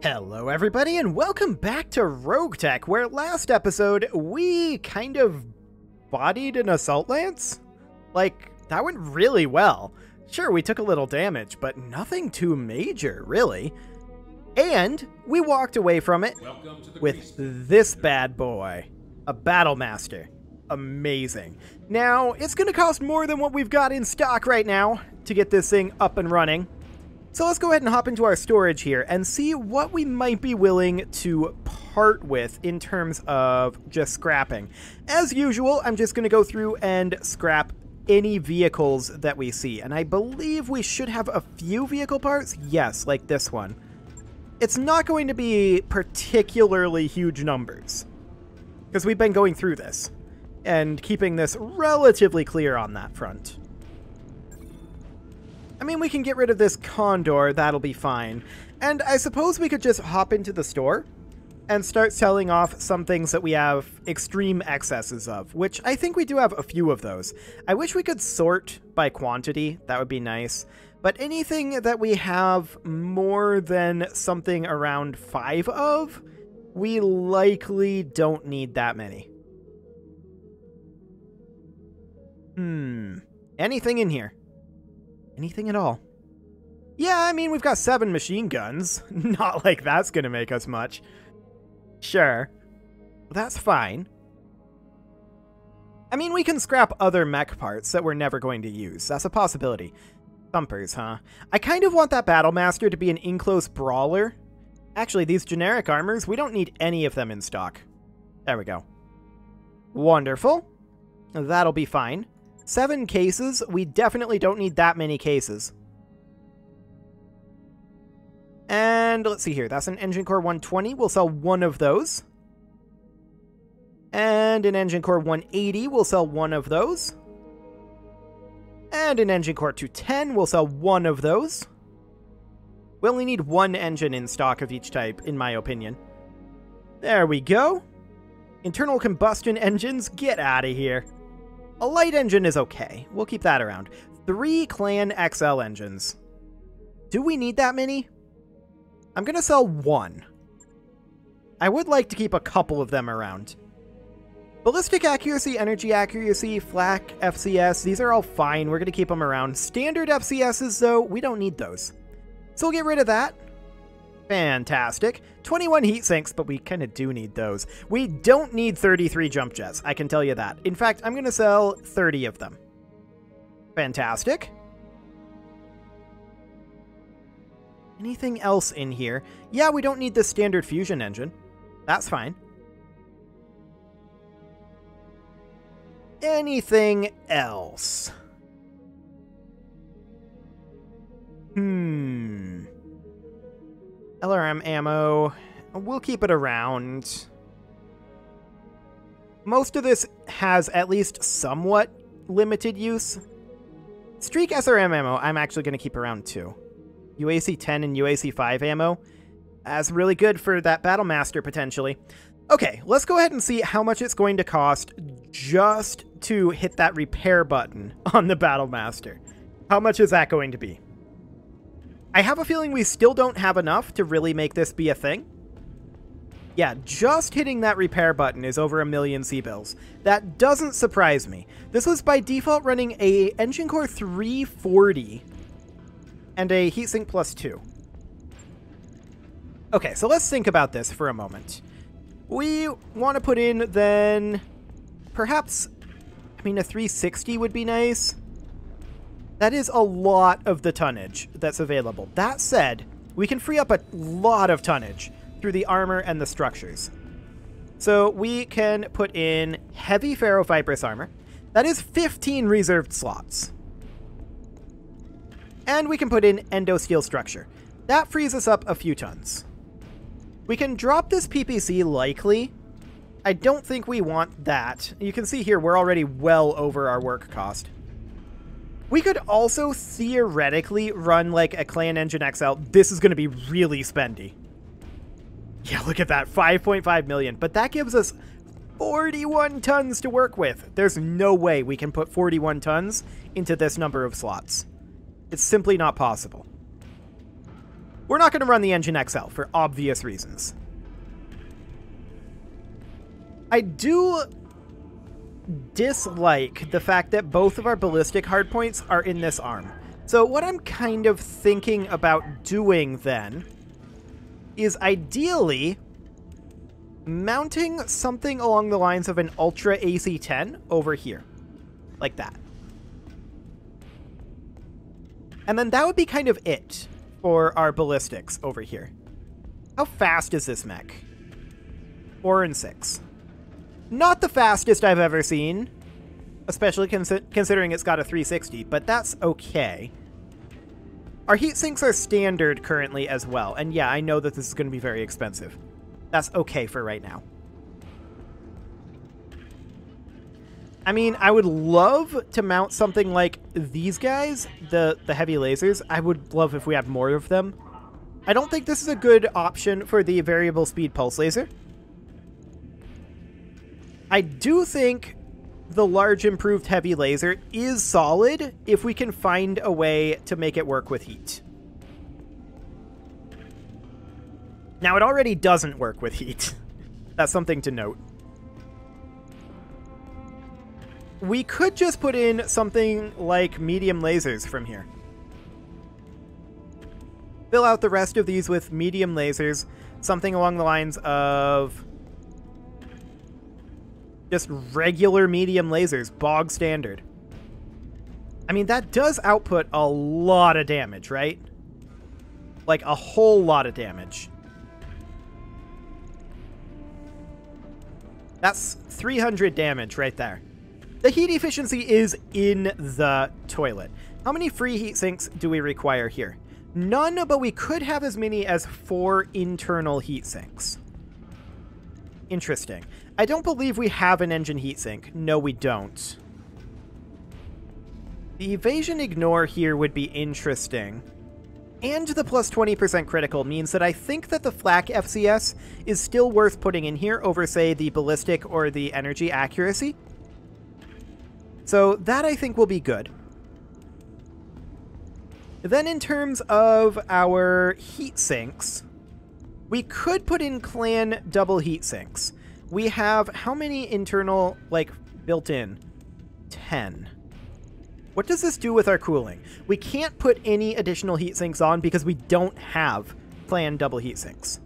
Hello everybody and welcome back to RogueTech, where last episode we kind of bodied an assault lance? Like, that went really well. Sure, we took a little damage, but nothing too major, really. And we walked away from it with this bad boy, a Battlemaster. Amazing. Now, it's going to cost more than what we've got in stock right now to get this thing up and running. So let's go ahead and hop into our storage here and see what we might be willing to part with in terms of just scrapping. As usual, I'm just going to go through and scrap any vehicles that we see. And I believe we should have a few vehicle parts. Yes, like this one. It's not going to be particularly huge numbers, because we've been going through this and keeping this relatively clear on that front. I mean, we can get rid of this Condor, that'll be fine. And I suppose we could just hop into the store and start selling off some things that we have extreme excesses of, which I think we do have a few of those. I wish we could sort by quantity, that would be nice. But anything that we have more than something around 5 of, we likely don't need that many. Anything in here? Anything at all? Yeah, I mean, we've got 7 machine guns. Not like that's gonna make us much. Sure. That's fine. I mean, we can scrap other mech parts that we're never going to use. That's a possibility. Thumpers, huh? I kind of want that Battlemaster to be an in-close brawler. Actually, these generic armors, we don't need any of them in stock. There we go. Wonderful. That'll be fine. 7 cases. We definitely don't need that many cases. And let's see here. That's an Engine Core 120. We'll sell 1 of those. And an Engine Core 180. We'll sell 1 of those. And an Engine Core 210. We'll sell 1 of those. We only need 1 engine in stock of each type, in my opinion. There we go. Internal combustion engines, get out of here. A light engine is okay. We'll keep that around. 3 Clan XL engines. Do we need that many? I'm going to sell 1. I would like to keep a couple of them around. Ballistic accuracy, energy accuracy, flak, FCS, these are all fine. We're going to keep them around. Standard FCSs, though, we don't need those. So we'll get rid of that. Fantastic. 21 heat sinks, but we kind of do need those. We don't need 33 jump jets, I can tell you that. In fact, I'm going to sell 30 of them. Fantastic. Anything else in here? Yeah, we don't need the standard fusion engine. That's fine. Anything else? LRM ammo, we'll keep it around. Most of this has at least somewhat limited use. Streak SRM ammo, I'm actually going to keep around too. UAC 10 and UAC 5 ammo, that's really good for that Battlemaster potentially. Okay, let's go ahead and see how much it's going to cost just to hit that repair button on the Battlemaster. How much is that going to be? I have a feeling we still don't have enough to really make this be a thing. Yeah, just hitting that repair button is over 1 million C-bills. That doesn't surprise me. This was by default running a Engine Core 340 and a heatsink plus 2. Okay, so let's think about this for a moment. We want to put in then perhaps, I mean, a 360 would be nice. That is a lot of the tonnage that's available. That said, we can free up a lot of tonnage through the armor and the structures. So we can put in heavy ferrofibrous armor. That is 15 reserved slots. And we can put in endosteel structure. That frees us up a few tons. We can drop this PPC likely. I don't think we want that. You can see here we're already well over our work cost. We could also theoretically run like a Clan Engine XL. This is going to be really spendy. Yeah, look at that, 5.5 million. But that gives us 41 tons to work with. There's no way we can put 41 tons into this number of slots. It's simply not possible. We're not going to run the Engine XL for obvious reasons. I do dislike the fact that both of our ballistic hardpoints are in this arm. So what I'm kind of thinking about doing then is ideally mounting something along the lines of an Ultra AC-10 over here. Like that. And then that would be kind of it for our ballistics over here. How fast is this mech? 4 and 6. Not the fastest I've ever seen, especially considering it's got a 360, but that's okay. Our heat sinks are standard currently as well, and yeah, I know that this is going to be very expensive. That's okay for right now. I mean, I would love to mount something like these guys, the heavy lasers. I would love if we had more of them. I don't think this is a good option for the variable speed pulse laser. I do think the large improved heavy laser is solid if we can find a way to make it work with heat. Now, it already doesn't work with heat. That's something to note. We could just put in something like medium lasers from here. Fill out the rest of these with medium lasers, something along the lines of just regular medium lasers, bog standard. I mean, that does output a lot of damage, right? Like, a whole lot of damage. That's 300 damage right there. The heat efficiency is in the toilet. How many free heat sinks do we require here? None, but we could have as many as 4 internal heat sinks. Interesting. I don't believe we have an engine heatsink. No, we don't. The evasion ignore here would be interesting. And the plus 20% critical means that I think that the flak FCS is still worth putting in here over, say, the ballistic or the energy accuracy. So that I think will be good. Then in terms of our heat sinks, we could put in clan double heat sinks. We have how many internal, like, built in? 10. What does this do with our cooling? We can't put any additional heat sinks on because we don't have clan double heat sinks.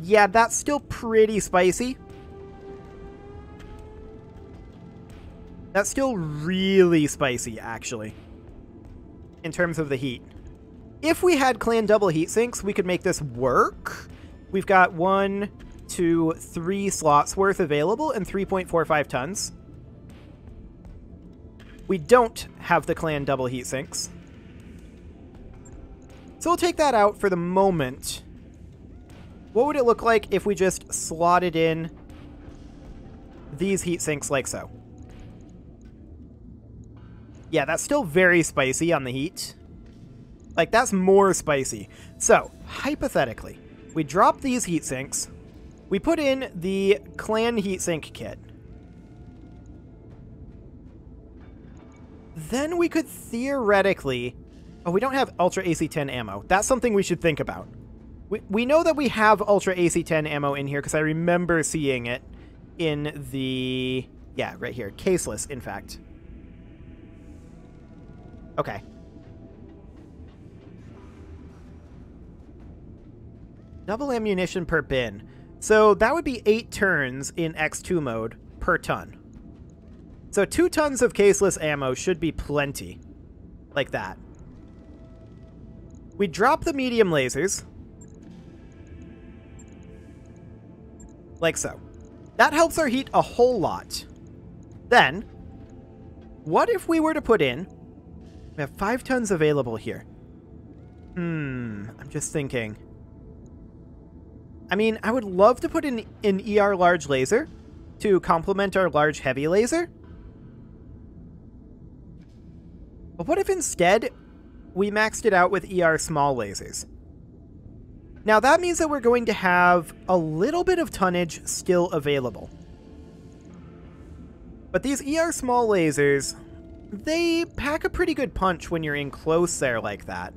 Yeah, that's still pretty spicy. That's still really spicy, actually, in terms of the heat. If we had clan double heat sinks, we could make this work. We've got 1, 2, 3 slots worth available and 3.45 tons. We don't have the clan double heat sinks. So we'll take that out for the moment. What would it look like if we just slotted in these heat sinks like so? Yeah, that's still very spicy on the heat. Like, that's more spicy. So, hypothetically, we drop these heat sinks. We put in the clan heatsink kit. Then we could theoretically... Oh, we don't have Ultra AC-10 ammo. That's something we should think about. We know that we have Ultra AC-10 ammo in here because I remember seeing it in the... Yeah, right here. Caseless, in fact. Okay. Double ammunition per bin. So that would be 8 turns in X2 mode per ton. So 2 tons of caseless ammo should be plenty. Like that. We drop the medium lasers. Like so. That helps our heat a whole lot. Then, what if we were to put in... We have 5 tons available here. I'm just thinking. I mean, I would love to put in an ER large laser to complement our large heavy laser. But what if instead we maxed it out with ER small lasers? Now that means that we're going to have a little bit of tonnage still available. But these ER small lasers, they pack a pretty good punch when you're in close there like that.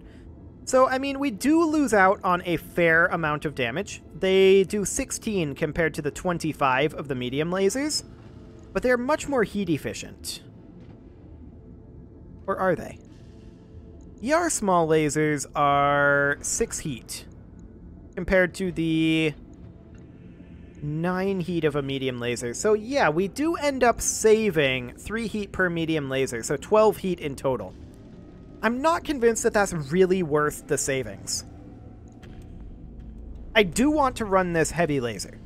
So, I mean, we do lose out on a fair amount of damage. They do 16 compared to the 25 of the medium lasers, but they're much more heat efficient. Or are they? ER small lasers are 6 heat compared to the 9 heat of a medium laser. So yeah, we do end up saving 3 heat per medium laser, so 12 heat in total. I'm not convinced that that's really worth the savings. I do want to run this heavy laser.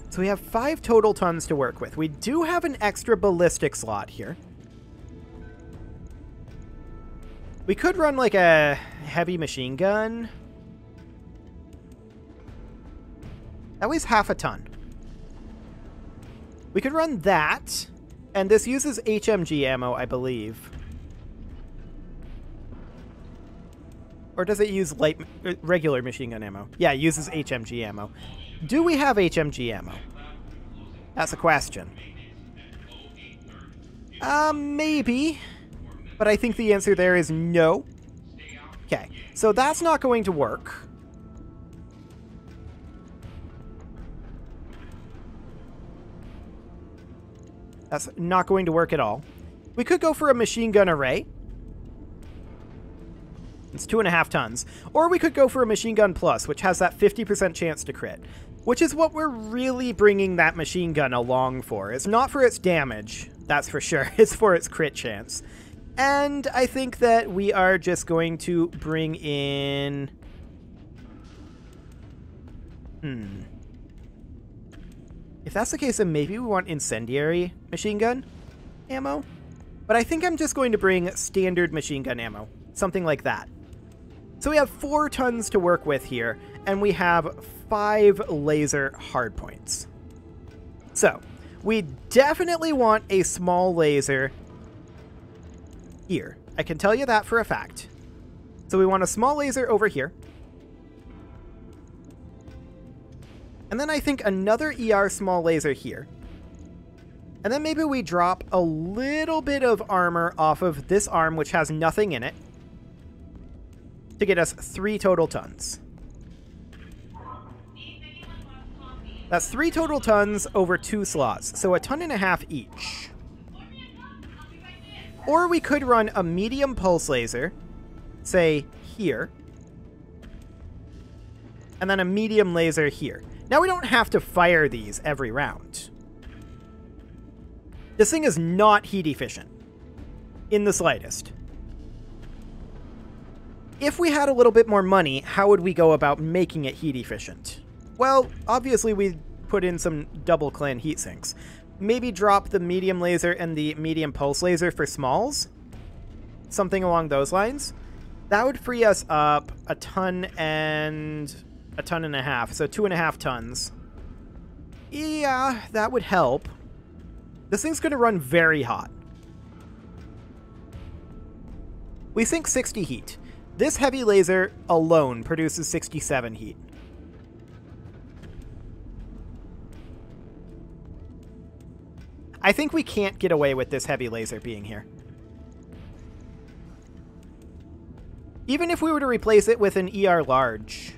So we have 5 total tons to work with. We do have an extra ballistic slot here. We could run like a heavy machine gun. That weighs half a ton. We could run that, and this uses HMG ammo, I believe. Or does it use regular machine gun ammo? Yeah, it uses HMG ammo. Do we have HMG ammo? That's a question. Maybe. But I think the answer there is no. Okay, so that's not going to work. That's not going to work at all. We could go for a machine gun array. It's 2.5 tons. Or we could go for a machine gun plus, which has that 50% chance to crit. Which is what we're really bringing that machine gun along for. It's not for its damage, that's for sure. It's for its crit chance. And I think that we are just going to bring in... If that's the case, then maybe we want incendiary machine gun ammo. But I think I'm just going to bring standard machine gun ammo. Something like that. So we have 4 tons to work with here, and we have 5 laser hardpoints. So, we definitely want a small laser here. I can tell you that for a fact. So we want a small laser over here. And then I think another ER small laser here. And then maybe we drop a little bit of armor off of this arm, which has nothing in it, to get us 3 total tons. That's 3 total tons over 2 slots, so 1.5 tons each. Or we could run a medium pulse laser, say here, and then a medium laser here. Now we don't have to fire these every round. This thing is not heat efficient, in the slightest. If we had a little bit more money, how would we go about making it heat efficient? Well, obviously we'd put in some double clan heat sinks. Maybe drop the medium laser and the medium pulse laser for smalls? Something along those lines. That would free us up 1 ton and 1.5 tons, so 2.5 tons. Yeah, that would help. This thing's going to run very hot. We sink 60 heat. This heavy laser alone produces 67 heat. I think we can't get away with this heavy laser being here. Even if we were to replace it with an ER large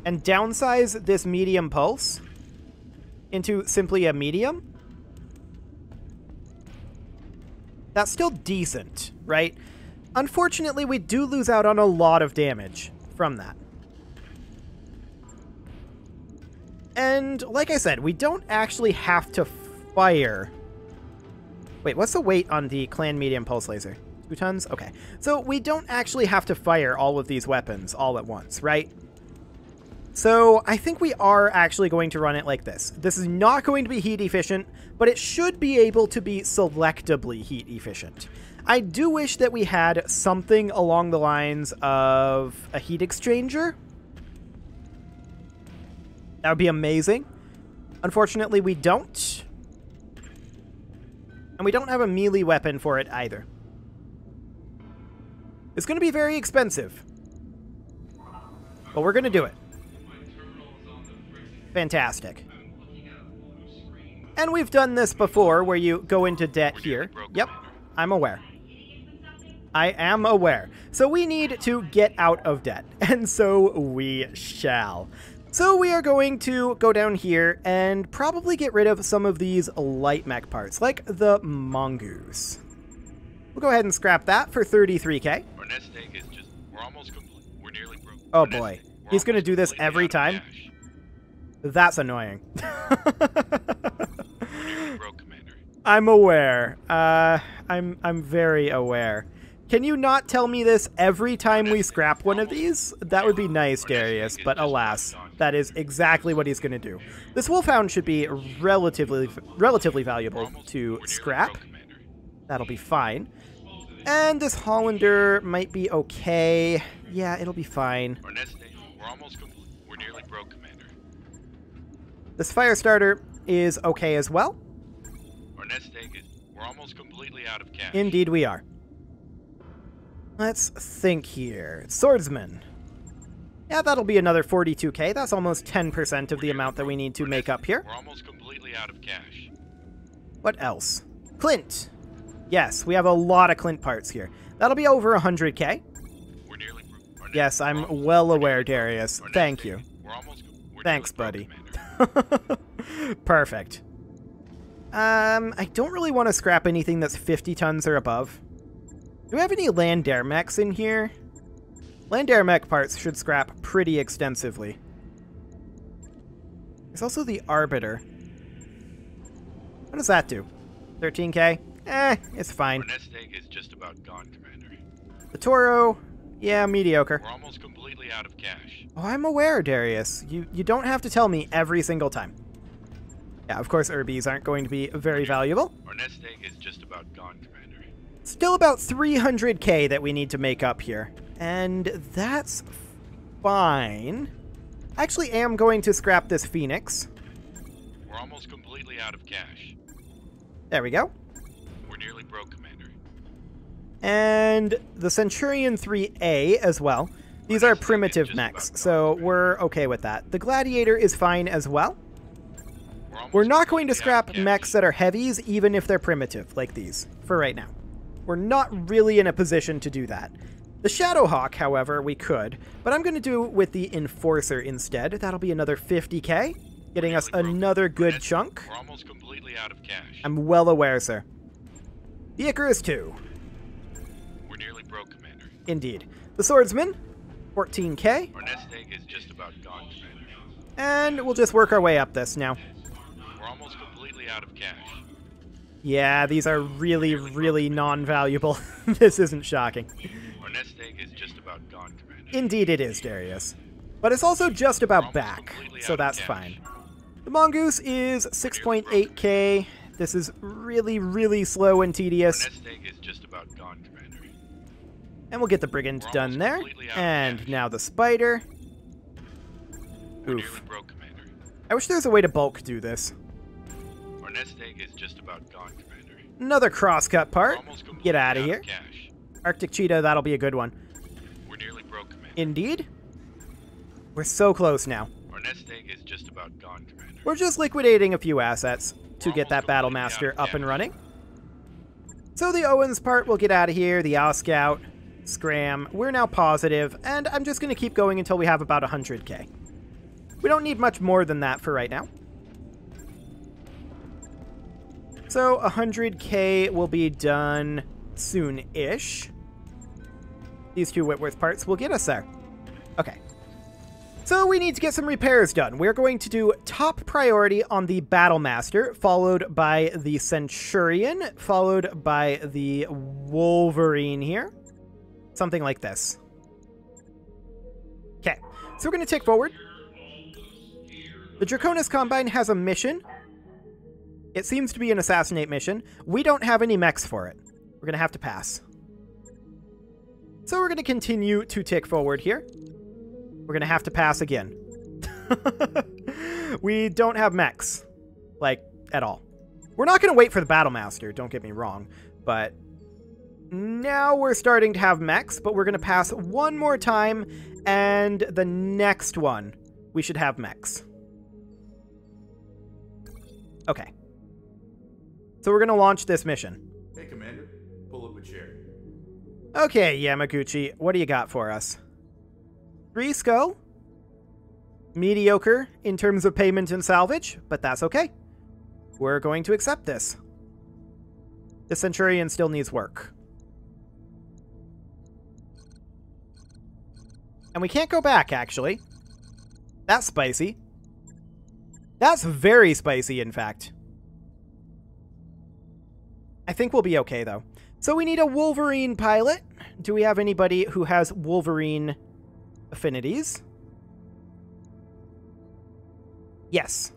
and downsize this medium pulse into simply a medium, that's still decent, right? Unfortunately, we do lose out on a lot of damage from that. And like I said, we don't actually have to fire. Wait, what's the weight on the clan medium pulse laser? 2 tons? Okay. So we don't actually have to fire all of these weapons all at once, right? So I think we are actually going to run it like this. This is not going to be heat efficient, but it should be able to be selectively heat efficient. I do wish that we had something along the lines of a heat exchanger. That would be amazing. Unfortunately, we don't. And we don't have a melee weapon for it either. It's going to be very expensive. But we're going to do it. Fantastic. And we've done this before, where you go into debt here. Yep, I'm aware. I am aware. So we need to get out of debt, and so we shall. So we are going to go down here and probably get rid of some of these light mech parts, like the mongoose. We'll go ahead and scrap that for 33k. Our nest egg is just, we're almost complete. We're nearly broke. Oh boy, he's going to do this every time? That's annoying. I'm aware. I'm very aware. Can you not tell me this every time we scrap one of these? That would be nice, Darius, but alas, that is exactly what he's going to do. This wolfhound should be relatively valuable to scrap. That'll be fine. And this Hollander might be okay. Yeah, it'll be fine. We're almost complete. We're nearly broke, Commander. This Firestarter is okay as well. Our nest egg is, we're almost completely out of cash. Indeed we are. Let's think here. Swordsman. Yeah, that'll be another 42k. That's almost 10% of the amount that we need to make up here. We're almost completely out of cash. What else? Clint. Yes, we have a lot of Clint parts here. That'll be over 100k. We're nearly broke. Yes, I'm well aware, Darius. Thank you. Thanks, buddy. Perfect. I don't really want to scrap anything that's 50 tons or above. Do we have any land-air mechs in here? Land-air mech parts should scrap pretty extensively. There's also the Arbiter. What does that do? 13k? It's fine. Our nest egg is just about gone, Commander. The Toro, yeah, mediocre. We're almost completely out of cash. Oh, I'm aware, Darius. You don't have to tell me every single time. Yeah, of course Urbies aren't going to be very valuable. Our nest egg is just about gone, Commander. Still about 300k that we need to make up here. And that's fine. I actually am going to scrap this Phoenix. We're almost completely out of cash. There we go. We're nearly broke, Commander. And the Centurion 3A as well. These are primitive mechs, so we're okay with that. The Gladiator is fine as well. We're not going to scrap mechs that are heavies, even if they're primitive, like these, for right now. We're not really in a position to do that. The Shadowhawk, however, we could, but I'm going to do it with the Enforcer instead. That'll be another 50k, getting us another good chunk. We're almost completely out of cash. I'm well aware, sir. The Icarus 2. We're nearly broke, Commander. Indeed. The Swordsman, 14k. Our nest egg is just about gone, Commander. And we'll just work our way up this now. We're almost completely out of cash. Yeah, these are really, really non-valuable. This isn't shocking. Our nest egg is just about gone, Commander. Indeed it is, Darius. But it's also just about back, so that's fine. The Mongoose is 6.8k. This is really, really slow and tedious. Our nest egg is just about gone, Commander. And we'll get the Brigand done there. And now the Spider. Oof. I wish there was a way to bulk do this. Our nest egg is just about gone, Commander. Another crosscut part. Get out of here. Arctic Cheetah, that'll be a good one. We're nearly broke, Commander. Indeed. We're so close now. Our nest egg is just about gone, Commander. We're just liquidating a few assets to get that Battle Master up and running. So the Owens part will get out of here. The Owl Scout, Scram. We're now positive, and I'm just going to keep going until we have about 100k. We don't need much more than that for right now. So 100k will be done soon-ish. These two Whitworth parts will get us there. Okay. So we need to get some repairs done. We're going to do top priority on the Battle Master, followed by the Centurion, followed by the Wolverine here. Something like this. Okay, so we're going to take forward. The Draconis Combine has a mission. It seems to be an assassinate mission. We don't have any mechs for it. We're going to have to pass. So we're going to continue to tick forward here. We're going to have to pass again. We don't have mechs. Like, at all. We're not going to wait for the Battle Master, don't get me wrong. But now we're starting to have mechs, but we're going to pass one more time, and the next one, we should have mechs. Okay. So we're going to launch this mission. Hey, Commander. Pull up a chair. Okay, Yamaguchi, what do you got for us? 3 skull? Mediocre in terms of payment and salvage, but that's okay. We're going to accept this. The Centurion still needs work. And we can't go back, actually. That's spicy. That's very spicy, in fact. I think we'll be okay, though. So we need a Wolverine pilot. Do we have anybody who has Wolverine affinities? Yes.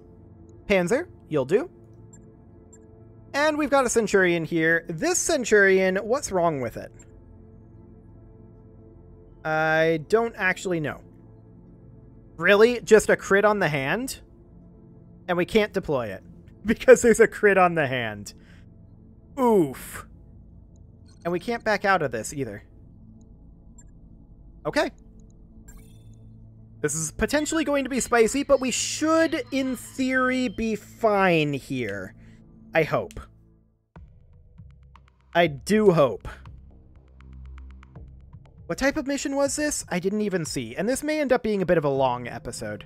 Panzer, you'll do. And we've got a Centurion here. This Centurion, what's wrong with it? I don't actually know. Really? Just a crit on the hand? And we can't deploy it because there's a crit on the hand. Oof. And we can't back out of this either. Okay. This is potentially going to be spicy, but we should, in theory, be fine here. I hope. I do hope. What type of mission was this? I didn't even see. And this may end up being a bit of a long episode.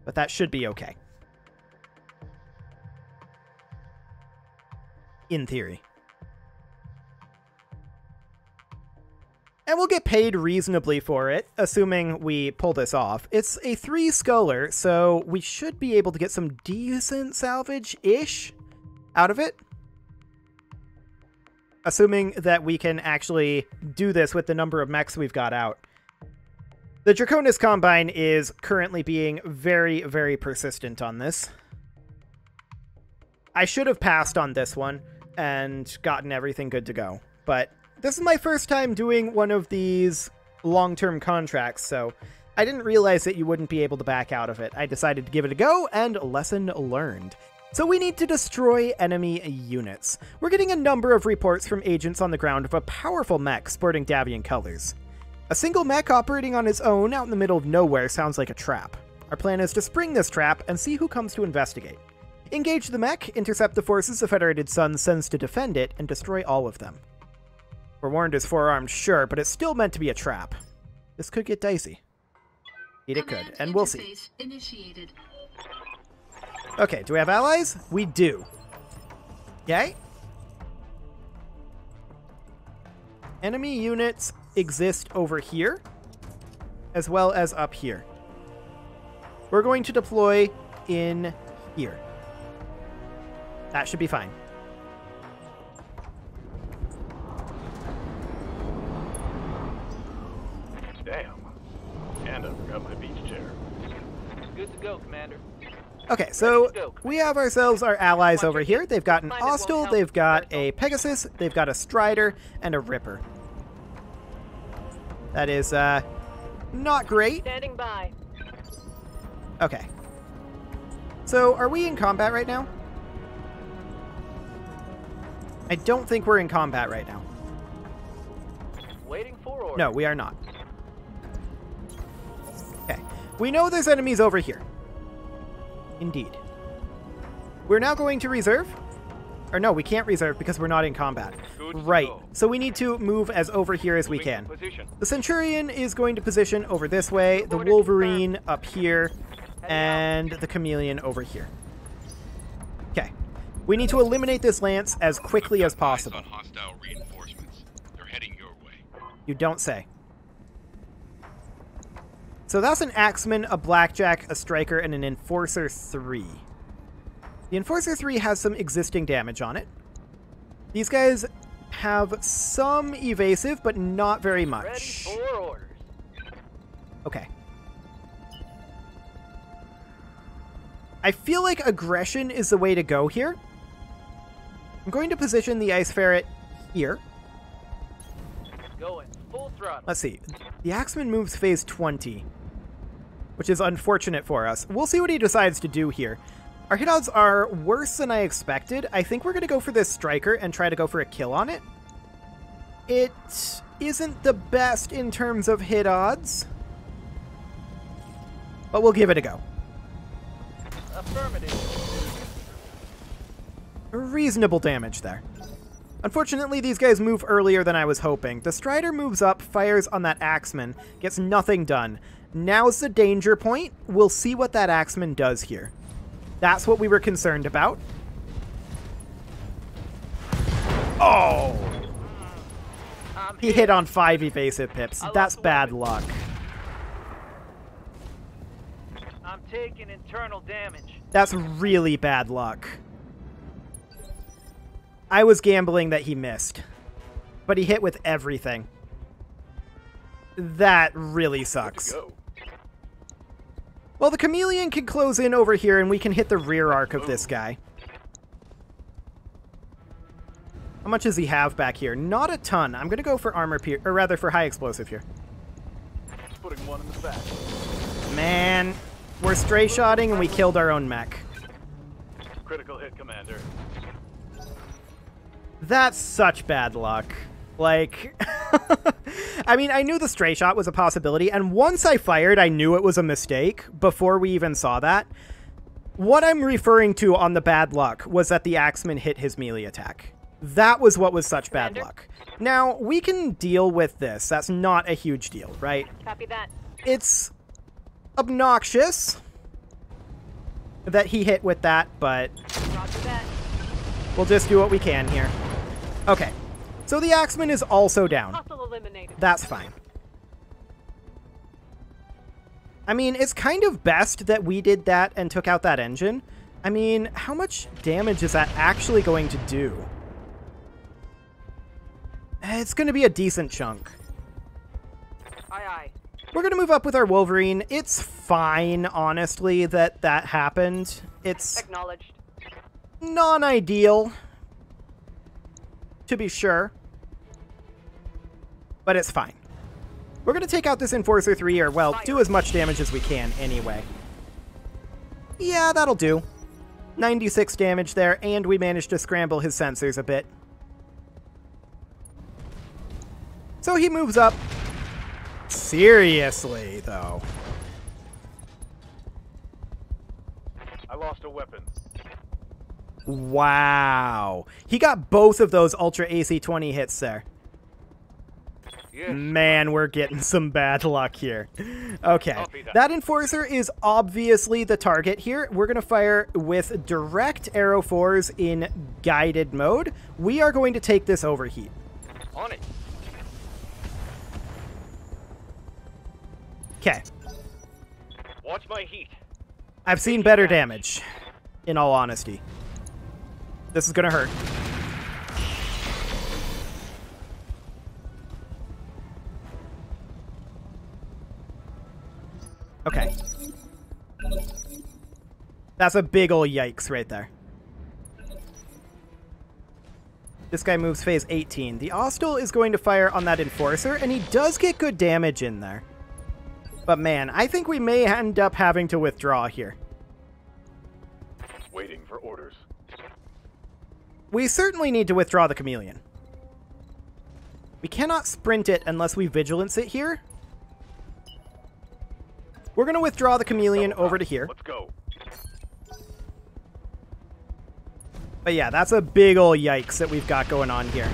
But that should be okay. In theory. And we'll get paid reasonably for it, assuming we pull this off. It's a 3-sculler, so we should be able to get some decent salvage-ish out of it. Assuming that we can actually do this with the number of mechs we've got out. The Draconis Combine is currently being very, very persistent on this. I should have passed on this one and gotten everything good to go. But this is my first time doing one of these long-term contracts, so I didn't realize that you wouldn't be able to back out of it. I decided to give it a go, and lesson learned. So we need to destroy enemy units. We're getting a number of reports from agents on the ground of a powerful mech sporting Davian colors. A single mech operating on its own out in the middle of nowhere sounds like a trap. Our plan is to spring this trap and see who comes to investigate. Engage the mech, intercept the forces the Federated Sun sends to defend it, and destroy all of them. We're warned as forearmed, sure, but it's still meant to be a trap. This could get dicey. Indeed it could, and we'll see. Initiated. Okay, do we have allies? We do. Okay. Enemy units exist over here, as well as up here. We're going to deploy in here. That should be fine. Damn. And I forgot my beach chair. Good to go, Commander. Okay, so we have ourselves our allies over here. They've got an Austral, they've got a Pegasus, they've got a Strider, and a Ripper. That is, not great. Standing by. Okay. So, are we in combat right now? I don't think we're in combat right now. Waiting for orders. No, we are not. Okay. We know there's enemies over here. Indeed. We're now going to reserve. Or no, we can't reserve because we're not in combat. Right. So we need to move as over here as we can. The Centurion is going to position over this way, the Wolverine up here, and the Chameleon over here. Okay. We need to eliminate this Lance as quickly as possible. On hostile reinforcements. They're heading your way. You don't say. So that's an Axeman, a Blackjack, a Striker, and an Enforcer 3. The Enforcer 3 has some existing damage on it. These guys have some evasive, but not very much. Ready for orders. Okay. I feel like aggression is the way to go here. I'm going to position the Ice Ferret here. Going full throttle. Let's see. The Axeman moves phase 20, which is unfortunate for us. We'll see what he decides to do here. Our hit odds are worse than I expected. I think we're going to go for this Striker and try to go for a kill on it. It isn't the best in terms of hit odds, but we'll give it a go. Affirmative. Reasonable damage there. Unfortunately, these guys move earlier than I was hoping. The Strider moves up, fires on that Axeman, gets nothing done. Now's the danger point. We'll see what that Axeman does here. That's what we were concerned about. Oh! He hit on 5 evasive pips. That's bad luck. I'm taking internal damage. That's really bad luck. I was gambling that he missed, but he hit with everything. That really sucks. Well, the Chameleon can close in over here, and we can hit the rear arc of this guy. How much does he have back here? Not a ton. I'm going to go for armor or rather for high explosive here. Putting one in the back. Man, we're stray shotting, and we killed our own mech. Critical hit, Commander. That's such bad luck. Like, I mean, I knew the stray shot was a possibility, and once I fired, I knew it was a mistake before we even saw that. What I'm referring to on the bad luck was that the Axeman hit his melee attack. That was what was such bad luck. Now, we can deal with this. That's not a huge deal, right? Copy that. It's obnoxious that he hit with that, but Roger that. we'll just do what we can here. Okay, so the Axeman is also down. Hostile eliminated. That's fine. I mean, it's kind of best that we did that and took out that engine. I mean, how much damage is that actually going to do? It's going to be a decent chunk. Aye, aye. We're going to move up with our Wolverine. It's fine, honestly, that that happened. It's Acknowledged. non-ideal, to be sure, but it's fine. We're going to take out this Enforcer 3, or, well, do as much damage as we can anyway. Yeah, that'll do. 96 damage there, and we managed to scramble his sensors a bit. So he moves up. Seriously, though. I lost a weapon. Wow. He got both of those Ultra AC-20 hits there. Yes. Man, we're getting some bad luck here. Okay, that Enforcer is obviously the target here. We're going to fire with direct arrow 4s in guided mode. We are going to take this overheat. On it. Okay. Watch my heat. I've seen better damage, in all honesty. This is going to hurt. Okay. That's a big ol' yikes right there. This guy moves phase 18. The Austral is going to fire on that Enforcer, and he does get good damage in there. But man, I think we may end up having to withdraw here. Waiting for orders. We certainly need to withdraw the Chameleon. We cannot sprint it unless we Vigilance it here. We're going to withdraw the Chameleon over to here. Let's go. But yeah, that's a big ol' yikes that we've got going on here.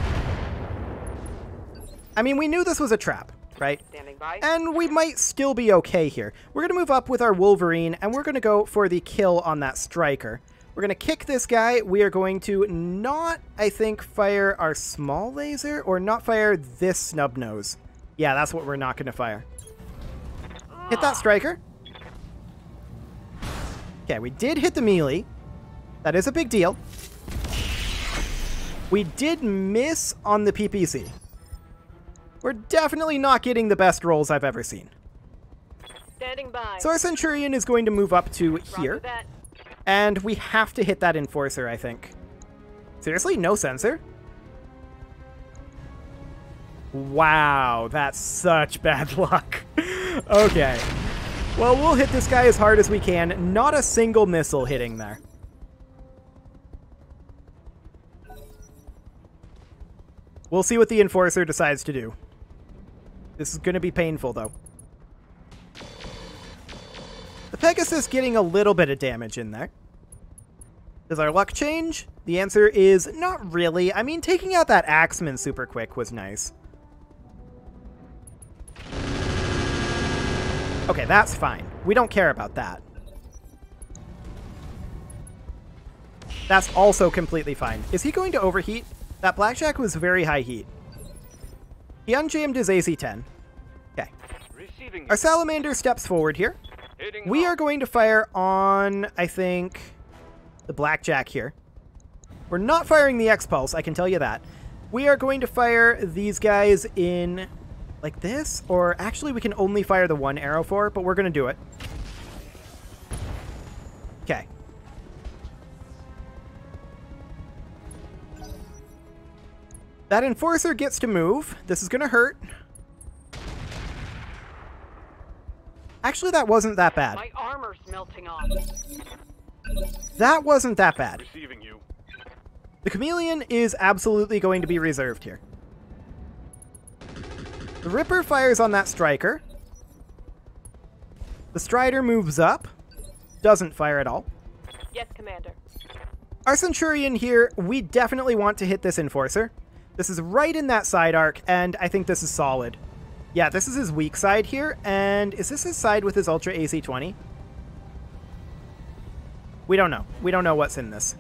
I mean, we knew this was a trap, right? Standing by. And we might still be okay here. We're going to move up with our Wolverine, and we're going to go for the kill on that Striker. We're going to kick this guy. We are going to not, I think, fire our small laser, or not fire this snub nose. Yeah, that's what we're not going to fire. Hit that Striker. Okay, we did hit the melee. That is a big deal. We did miss on the PPC. We're definitely not getting the best rolls I've ever seen. Standing by. So our Centurion is going to move up to here. Roger that. And we have to hit that Enforcer, I think. Seriously? No sensor? Wow, that's such bad luck. Okay. Well, we'll hit this guy as hard as we can. Not a single missile hitting there. We'll see what the Enforcer decides to do. This is going to be painful, though. The Pegasus getting a little bit of damage in there. Does our luck change? The answer is not really. I mean, taking out that Axeman super quick was nice. Okay, that's fine. We don't care about that. That's also completely fine. Is he going to overheat? That blackjack was very high heat. He unjammed his AC-10. Okay. Receiving. Our salamander steps forward here. Hitting We hard. are going to fire on, I think, the blackjack here. We're not firing the X-Pulse, I can tell you that. We are going to fire these guys in like this, or actually we can only fire the one arrow for, but we're going to do it. Okay. That Enforcer gets to move. This is going to hurt. Actually, that wasn't that bad. My armor's melting off. That wasn't that bad. Receiving you. The Chameleon is absolutely going to be reserved here. The Ripper fires on that Striker. The Strider moves up. Doesn't fire at all. Yes, Commander. Our Centurion here, we definitely want to hit this Enforcer. This is right in that side arc, and I think this is solid. Yeah, this is his weak side here, and is this his side with his Ultra AC-20? We don't know. We don't know what's in this.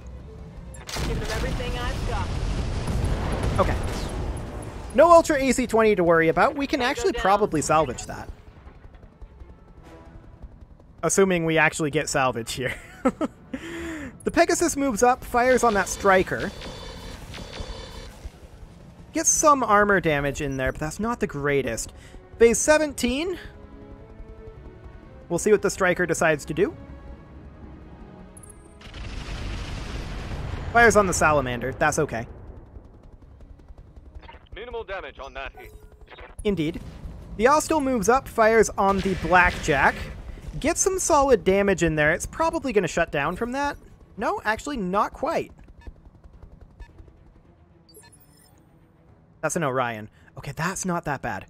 Give them everything I've got. Okay. No Ultra AC-20 to worry about. We can actually probably salvage that. Assuming we actually get salvage here. The Pegasus moves up, fires on that Striker. Gets some armor damage in there, but that's not the greatest. Phase 17. We'll see what the Striker decides to do. Fires on the Salamander. That's okay. Minimal damage on that hit. Indeed. The Hostile moves up, fires on the Blackjack. Gets some solid damage in there. It's probably going to shut down from that. No, actually not quite. That's an Orion. Okay, that's not that bad.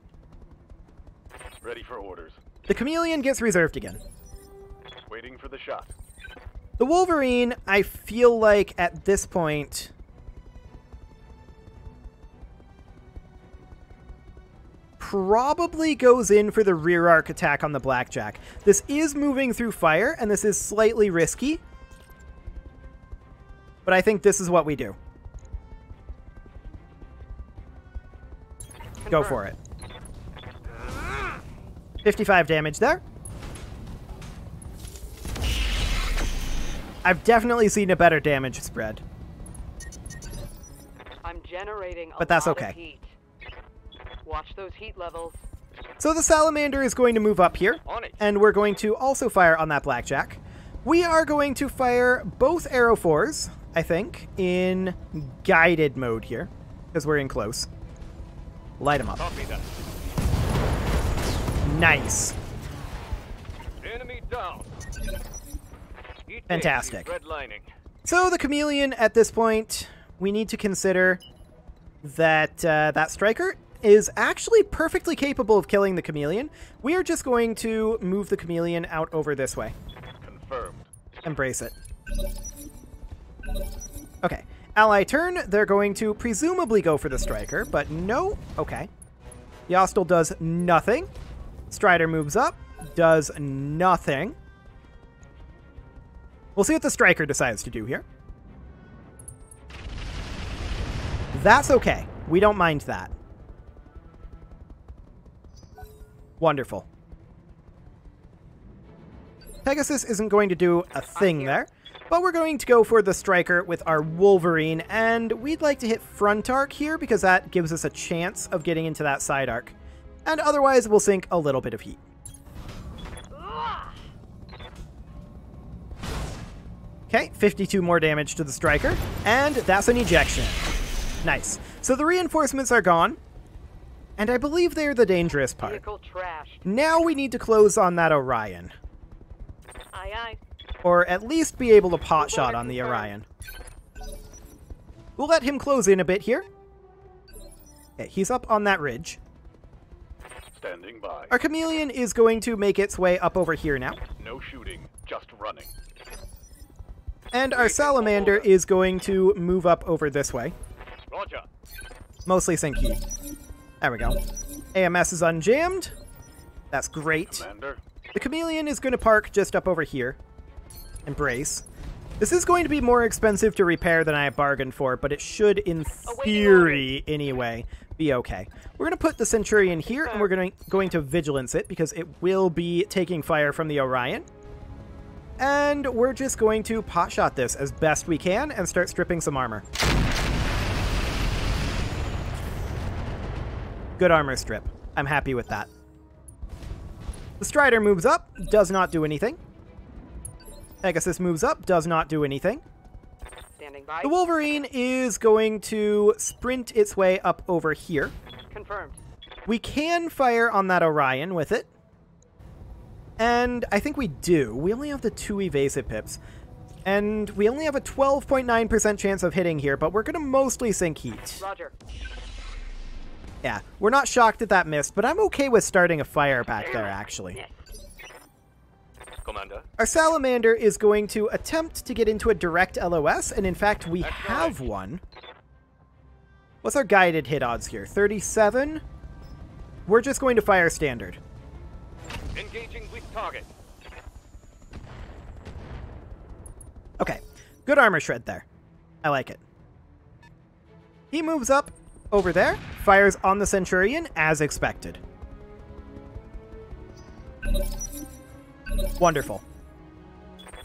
Ready for orders. The Chameleon gets reserved again. Waiting for the shot. The Wolverine, I feel like at this point... probably goes in for the rear arc attack on the Blackjack. This is moving through fire, and this is slightly risky. But I think this is what we do. Go for it. 55 damage there. I've definitely seen a better damage spread. I'm generating a But that's lot okay. of heat. Watch those heat levels. So the Salamander is going to move up here, On it. and we're going to also fire on that Blackjack. We are going to fire both Arrow 4s, I think, in guided mode here, because we're in close. Light them up. Copy that. Nice. Enemy down. Eat Fantastic. Red lining. So the Chameleon, at this point, we need to consider that that Striker is actually perfectly capable of killing the Chameleon. We are just going to move the Chameleon out over this way. Confirmed. Embrace it. Okay. Ally turn, they're going to presumably go for the Striker, but no. Okay. The Hostile does nothing. Strider moves up, does nothing. We'll see what the Striker decides to do here. That's okay. We don't mind that. Wonderful. Pegasus isn't going to do a thing there, but we're going to go for the Striker with our Wolverine, and we'd like to hit front arc here because that gives us a chance of getting into that side arc. And otherwise, we'll sink a little bit of heat. Okay, 52 more damage to the Striker, and that's an ejection. Nice. So the reinforcements are gone, and I believe they're the dangerous part. Vehicle trashed. Now we need to close on that Orion, Aye, aye. or at least be able to pot shot on the Orion. We'll let him close in a bit here. Okay, he's up on that ridge. Standing by. Our Chameleon is going to make its way up over here now. No shooting, just running. And our salamander is going to move up over this way. Roger. Mostly sink heat. There we go. AMS is unjammed. That's great. Commander. The chameleon is going to park just up over here. Embrace. This is going to be more expensive to repair than I bargained for, but it should, in theory, anyway, be okay. We're going to put the Centurion here, and we're going to Vigilance it, because it will be taking fire from the Orion. And we're just going to potshot this as best we can and start stripping some armor. Good armor strip. I'm happy with that. The Strider moves up, does not do anything. Pegasus moves up, does not do anything. Standing by. The Wolverine is going to sprint its way up over here. Confirmed. We can fire on that Orion with it. And I think we do. We only have the 2 evasive pips. And we only have a 12.9% chance of hitting here, but we're going to mostly sink heat. Roger. Yeah, we're not shocked that that missed, but I'm okay with starting a fire back there, actually. Commander. Our Salamander is going to attempt to get into a direct LOS, and in fact, we have one. What's our guided hit odds here? 37? We're just going to fire standard. Engaging with target. Okay, good armor shred there. I like it. He moves up over there, fires on the Centurion as expected. Wonderful.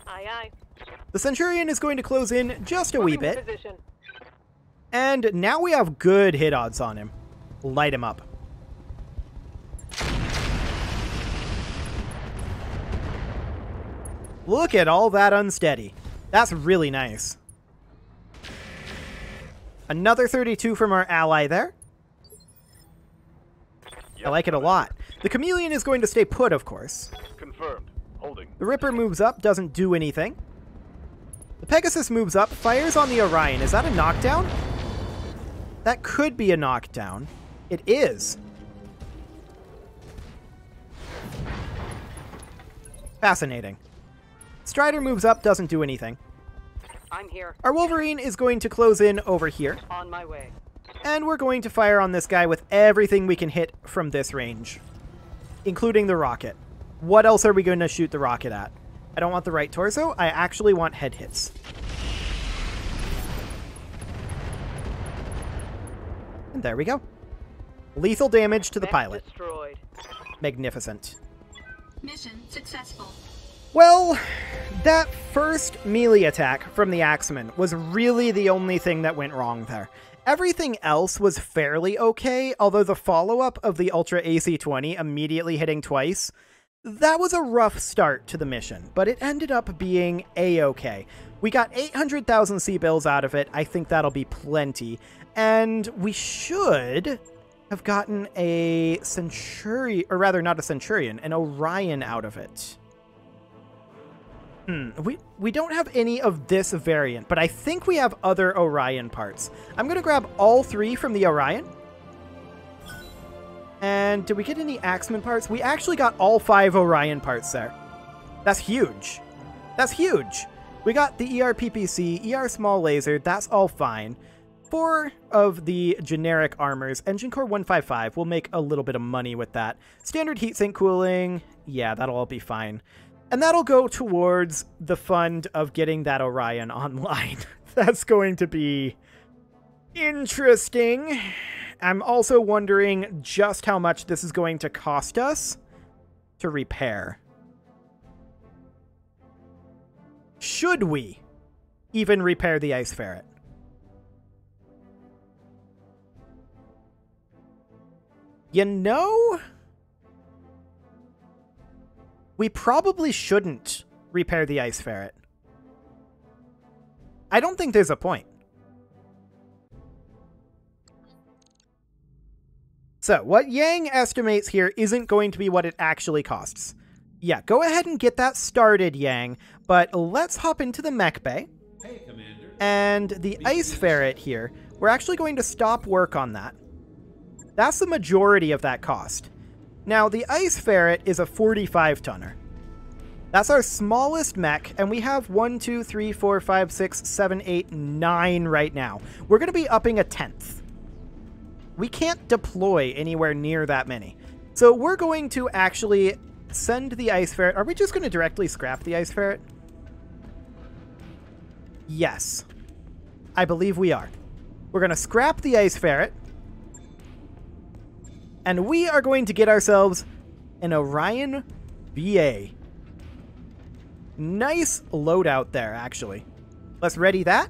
Aye, aye. The Centurion is going to close in just a wee Moving to bit, position. and now we have good hit odds on him. Light him up. Look at all that unsteady. That's really nice. Another 32 from our ally there. Yep. I like it a lot. The Chameleon is going to stay put, of course. Confirmed. Holding. The Ripper moves up, doesn't do anything. The Pegasus moves up, fires on the Orion. Is that a knockdown? That could be a knockdown. It is. Fascinating. Strider moves up, doesn't do anything. I'm here. Our Wolverine is going to close in over here. On my way. And we're going to fire on this guy with everything we can hit from this range, including the rocket. What else are we going to shoot the rocket at? I don't want the right torso. I actually want head hits. And there we go. Lethal damage to the Mech pilot. Destroyed. Magnificent. Mission successful. Well, that first melee attack from the Axeman was really the only thing that went wrong there. Everything else was fairly okay, although the follow-up of the Ultra AC-20 immediately hitting twice, that was a rough start to the mission, but it ended up being a-okay. We got 800,000 C-bills out of it. I think that'll be plenty. And we should have gotten a Centurion, or rather not a Centurion, an Orion out of it. We don't have any of this variant, but I think we have other Orion parts. I'm going to grab all 3 from the Orion. And did we get any Axeman parts? We actually got all 5 Orion parts there. That's huge. That's huge. We got the ER PPC, ER small laser, that's all fine. 4 of the generic armors. Engine Core 155, we'll make a little bit of money with that. Standard heatsink cooling, yeah, that'll all be fine. And that'll go towards the fund of getting that Orion online. That's going to be interesting. I'm also wondering just how much this is going to cost us to repair. Should we even repair the Ice Ferret? You know, we probably shouldn't repair the Ice Ferret. I don't think there's a point. So, what Yang estimates here isn't going to be what it actually costs. Yeah, go ahead and get that started, Yang, but let's hop into the Mech Bay. Hey, Commander. And the Ice Ferret here, we're actually going to stop work on that. That's the majority of that cost. Now, the Ice Ferret is a 45-tonner. That's our smallest mech, and we have 1, 2, 3, 4, 5, 6, 7, 8, 9 right now. We're going to be upping a 10th. We can't deploy anywhere near that many. So we're going to actually send the Ice Ferret. Are we just going to directly scrap the Ice Ferret? Yes. I believe we are. We're going to scrap the Ice Ferret. And we are going to get ourselves an Orion BA. Nice loadout there, actually. Let's ready that.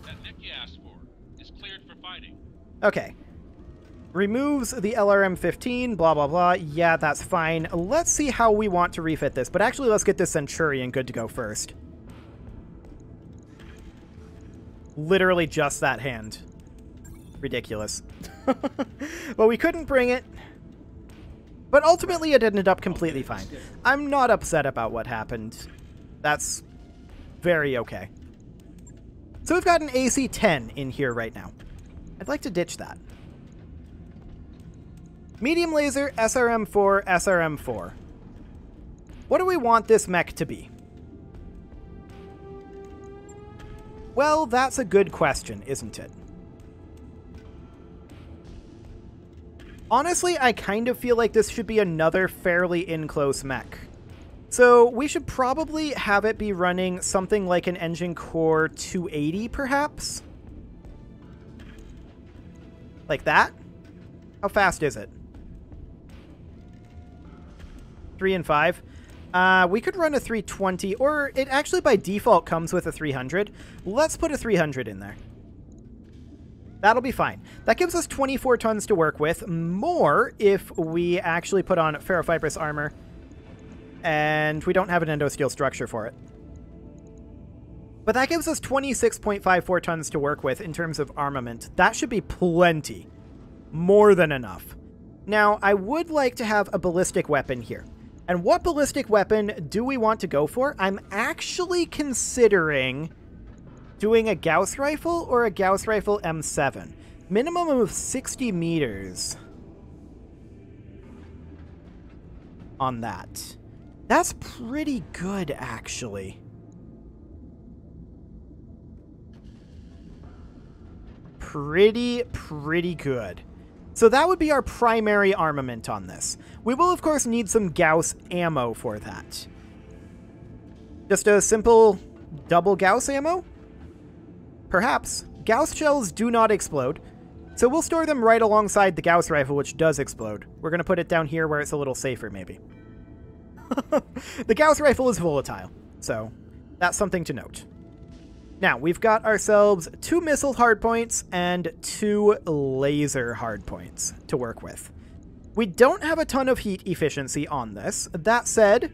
That Nick you asked for is cleared for fighting. Okay. Removes the LRM-15, blah, blah, blah. Yeah, that's fine. Let's see how we want to refit this. But actually, let's get this Centurion good to go first. Literally just that hand. Ridiculous. Well, we couldn't bring it. But ultimately, it ended up completely fine. I'm not upset about what happened. That's very okay. So we've got an AC-10 in here right now. I'd like to ditch that. Medium laser, SRM-4, SRM-4. What do we want this mech to be? Well, that's a good question, isn't it? Honestly, I kind of feel like this should be another fairly in-close mech. So we should probably have it be running something like an Engine Core 280, perhaps? Like that? How fast is it? 3 and 5. We could run a 320, or it actually by default comes with a 300. Let's put a 300 in there. That'll be fine. That gives us 24 tons to work with. More if we actually put on ferrofibrous armor. And we don't have an endosteel structure for it. But that gives us 26.54 tons to work with in terms of armament. That should be plenty. More than enough. Now, I would like to have a ballistic weapon here. And what ballistic weapon do we want to go for? I'm actually considering doing a Gauss rifle or a Gauss rifle M7. Minimum of 60 meters on that. That's pretty good, actually. Pretty good. So that would be our primary armament on this. We will, of course, need some Gauss ammo for that. Just a simple double Gauss ammo? Perhaps. Gauss shells do not explode, so we'll store them right alongside the Gauss rifle, which does explode. We're going to put it down here where it's a little safer, maybe. The Gauss rifle is volatile, so that's something to note. Now, we've got ourselves 2 missile hardpoints and 2 laser hardpoints to work with. We don't have a ton of heat efficiency on this. That said,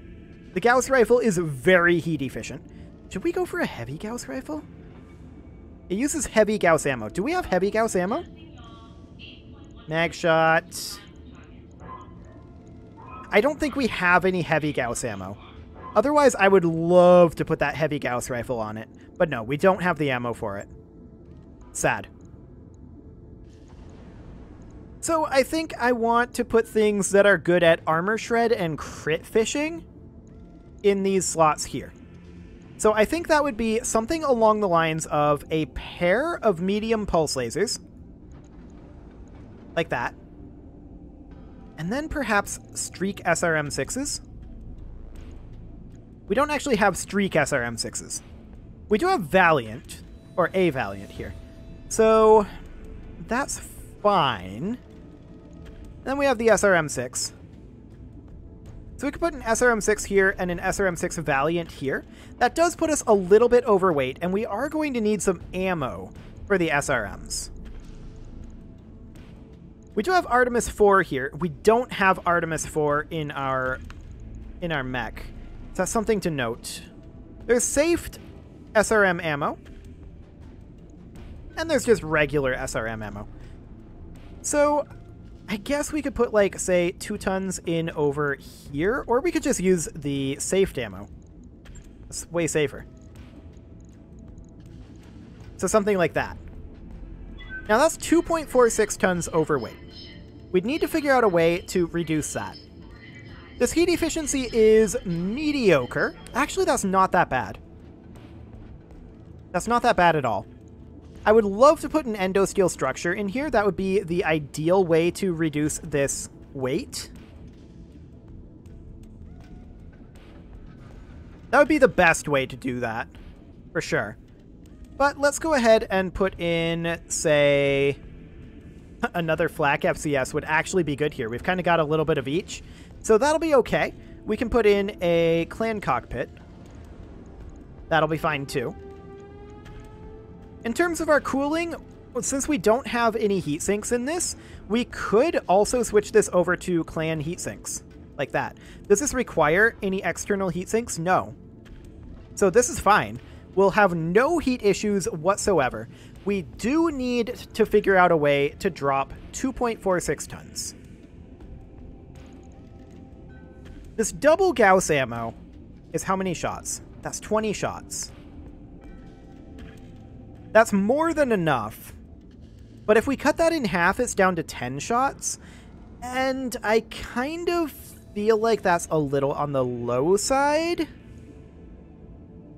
the Gauss rifle is very heat efficient. Should we go for a heavy Gauss rifle? It uses heavy Gauss ammo. Do we have heavy Gauss ammo? Mag shot. I don't think we have any heavy Gauss ammo. Otherwise, I would love to put that heavy Gauss rifle on it. But no, we don't have the ammo for it. Sad. So I think I want to put things that are good at armor shred and crit fishing in these slots here. So I think that would be something along the lines of a pair of medium pulse lasers. Like that. And then perhaps streak SRM-6s. We don't actually have streak SRM-6s. We do have Valiant, or a Valiant here. So that's fine. Then we have the SRM-6. So we could put an SRM-6 here and an SRM-6 Valiant here. That does put us a little bit overweight, and we are going to need some ammo for the SRMs. We do have Artemis 4 here. We don't have Artemis 4 in our mech. So that's something to note. There's saved SRM ammo. And there's just regular SRM ammo. So I guess we could put, like, say, 2 tons in over here, or we could just use the saved ammo. It's way safer. So something like that. Now that's 2.46 tons overweight. We'd need to figure out a way to reduce that. This heat efficiency is mediocre. Actually, that's not that bad. That's not that bad at all. I would love to put an endosteel structure in here. That would be the ideal way to reduce this weight. That would be the best way to do that, for sure. But let's go ahead and put in, say, another flak FCS would actually be good here. We've kind of got a little bit of each. So that'll be okay. We can put in a clan cockpit. That'll be fine too. In terms of our cooling, since we don't have any heat sinks in this, we could also switch this over to clan heat sinks, like that. Does this require any external heat sinks? No. So this is fine. We'll have no heat issues whatsoever. We do need to figure out a way to drop 2.46 tons. This double Gauss ammo is how many shots? That's 20 shots. That's more than enough. But if we cut that in half, it's down to 10 shots. And I kind of feel like that's a little on the low side.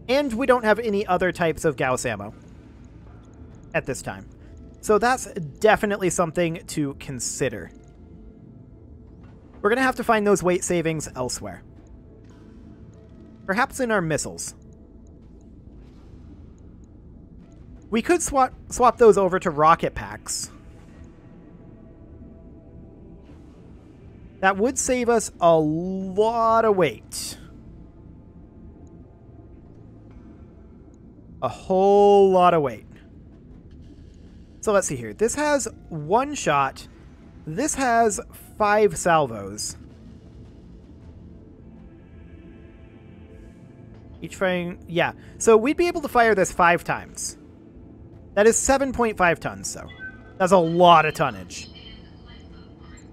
And we don't have any other types of Gauss ammo at this time. So that's definitely something to consider. We're going to have to find those weight savings elsewhere. Perhaps in our missiles. We could swap those over to rocket packs. That would save us a lot of weight. A whole lot of weight. So let's see here. This has 1 shot. This has 5 salvos. Each firing... Yeah. So we'd be able to fire this 5 times. That is 7.5 tons, though. That's a lot of tonnage.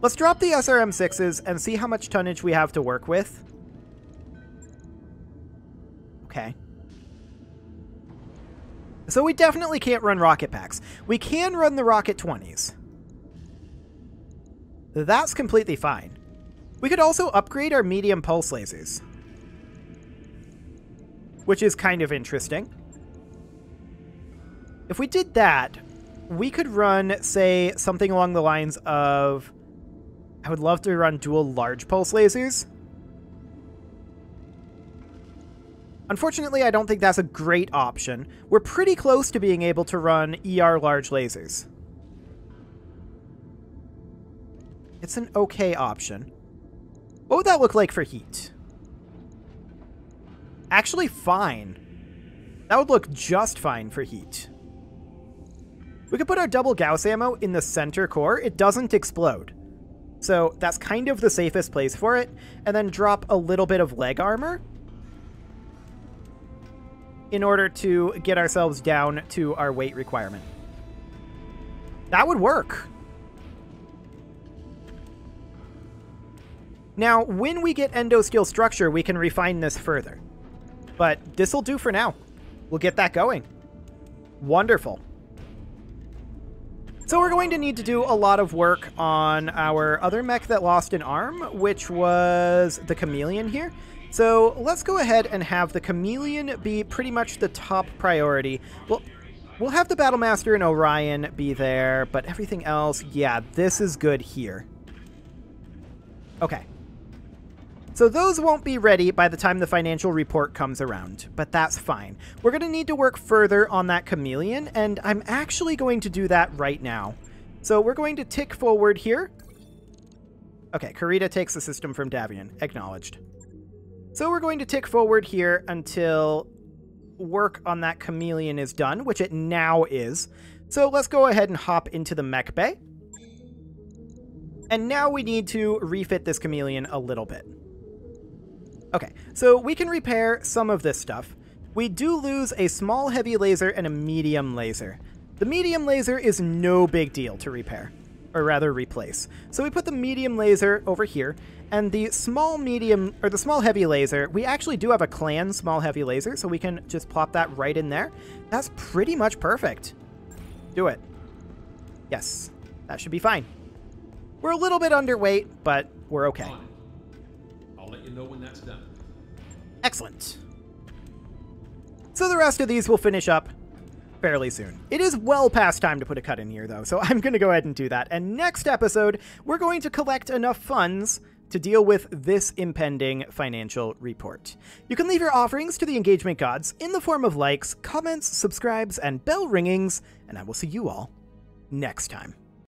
Let's drop the SRM-6s and see how much tonnage we have to work with. Okay. So we definitely can't run rocket packs. We can run the rocket 20s. That's completely fine. We could also upgrade our medium pulse lasers, which is kind of interesting. If we did that, we could run, say, something along the lines of... I would love to run dual large pulse lasers. Unfortunately, I don't think that's a great option. We're pretty close to being able to run ER large lasers. It's an okay option. What would that look like for heat? Actually, fine. That would look just fine for heat. We could put our double Gauss ammo in the center core. It doesn't explode. So that's kind of the safest place for it. And then drop a little bit of leg armor in order to get ourselves down to our weight requirement. That would work. Now, when we get endosteel structure, we can refine this further. But this'll do for now. We'll get that going. Wonderful. So we're going to need to do a lot of work on our other mech that lost an arm, which was the Chameleon here. So let's go ahead and have the Chameleon be pretty much the top priority. We'll have the Battlemaster and Orion be there, but everything else, yeah, this is good here. Okay. So those won't be ready by the time the financial report comes around, but that's fine. We're going to need to work further on that Chameleon, and I'm actually going to do that right now. So we're going to tick forward here. Okay, Karita takes the system from Davian. Acknowledged. So we're going to tick forward here until work on that Chameleon is done, which it now is. So let's go ahead and hop into the Mech Bay. And now we need to refit this Chameleon a little bit. Okay, so we can repair some of this stuff. We do lose a small heavy laser and a medium laser. The medium laser is no big deal to repair, or rather replace. So we put the medium laser over here, and the small heavy laser, we actually do have a clan small heavy laser, so we can just plop that right in there. That's pretty much perfect. Do it. Yes, that should be fine. We're a little bit underweight, but we're okay. that's done. Excellent. So the rest of these will finish up fairly soon. It is well past time to put a cut in here, though, so I'm going to go ahead and do that. And next episode, we're going to collect enough funds to deal with this impending financial report. You can leave your offerings to the engagement gods in the form of likes, comments, subscribes, and bell ringings, and I will see you all next time.